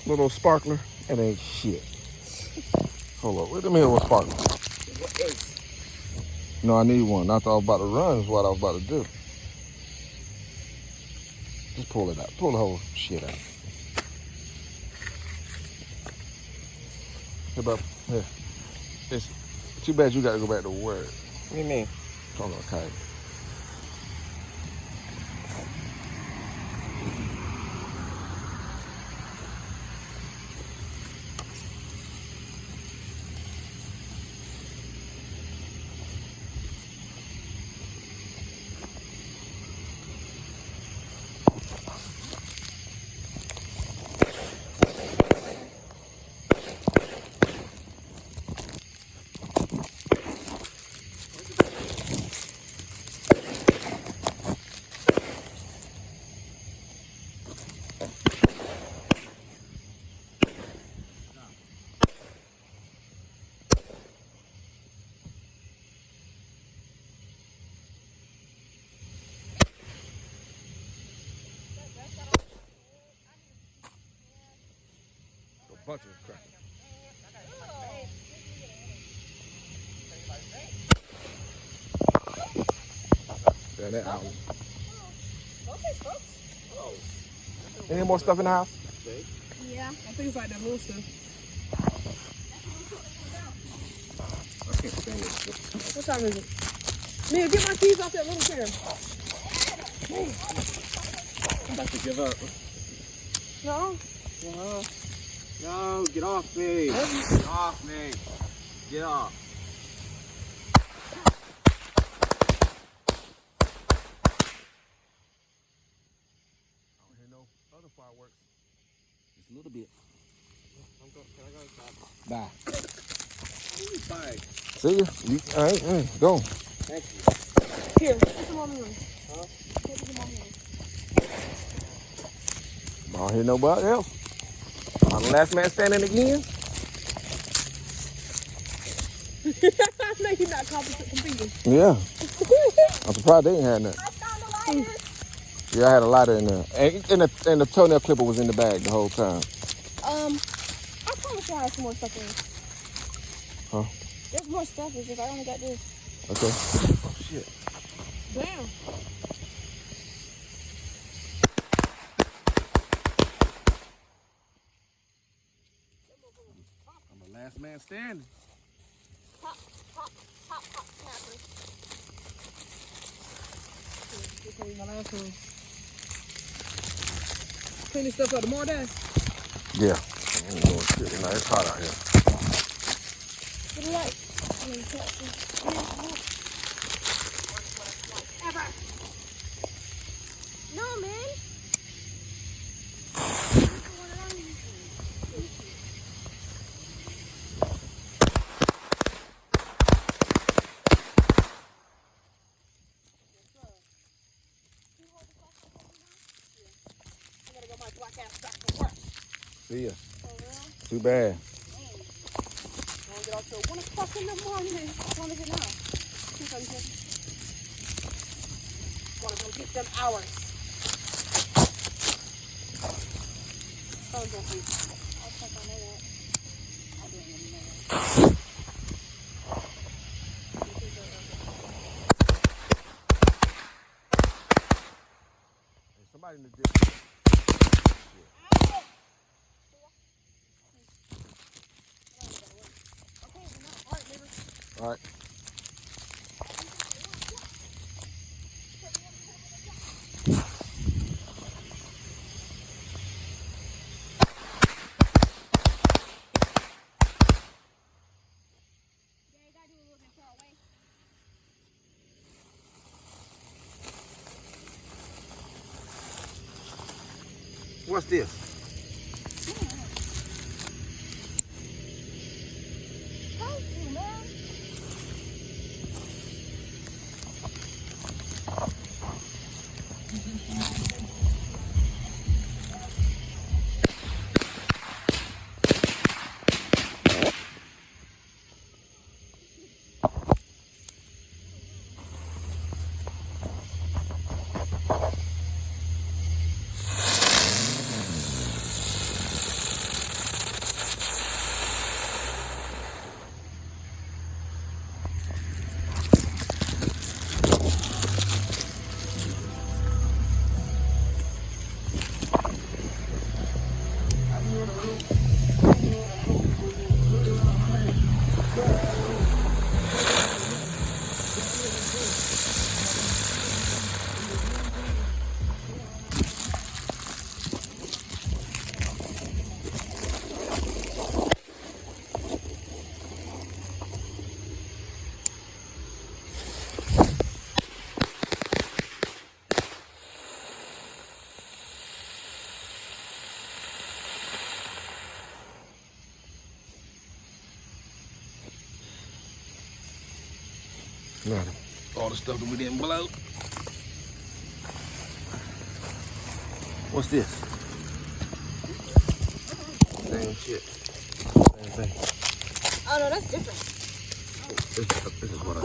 little sparkler. That ain't shit. Hold up. Wait a minute with sparkler. No, I need one. I thought I was about to run is what I was about to do. Just pull it out. Pull the whole shit out. Hey, bro. Here. It's too bad you got to go back to work. What do you mean? Hold on, okay. Bunch of crap. Yeah, that out. Any more stuff in the house? Yeah. I think it's like that little stuff. What time is it? Mia, get my keys off that little chair. I'm about to give up. No. No, get off me. Get off me. Get off. I don't hear no other fireworks. Just a little bit. Can I go inside? Bye. Bye. See ya. You, all right, go. Thank you. Here, put some on the room. Huh? Put some on the room. I don't hear nobody else. I'm the last man standing again. No, you're not competing. Yeah. I'm surprised they ain't had nothing. I found a lighter. Yeah, I had a lighter in there. And the toenail clipper was in the bag the whole time. I promise I have some more stuff in. Huh? There's more stuff. It's just I only got this. Okay. Oh, shit. Damn. I'm the last man standing. Pop snappers. This will be my last one. Clean this stuff up tomorrow, Dad? Yeah. Oh, shit. You know, it's hot out here. What do you like? No, man. See ya. Too bad. I won't get off till 1 o'clock in the morning. What is it now? 2:30. Want to go get them hours. Phone's on you. I'll check on that. I didn't even know that. Somebody in the distance. All right. What's this? Thank you, man. No, all the stuff that we didn't blow. What's this? Same shit. Same thing. Oh no, that's different. This is what I.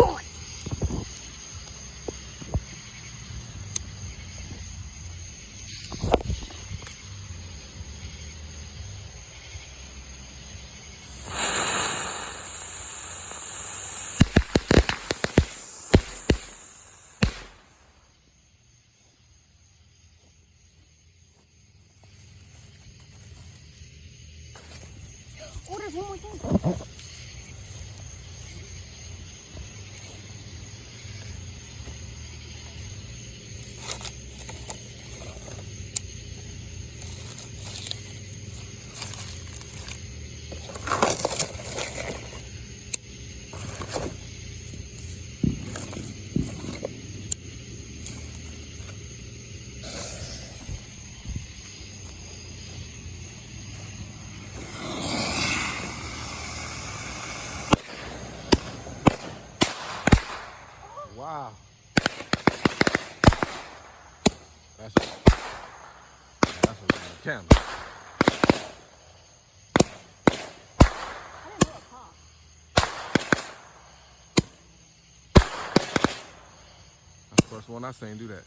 Oh, there's one more thing. Wow. That's a lot of camera. I didn't know it popped. That's the first one I seen do that.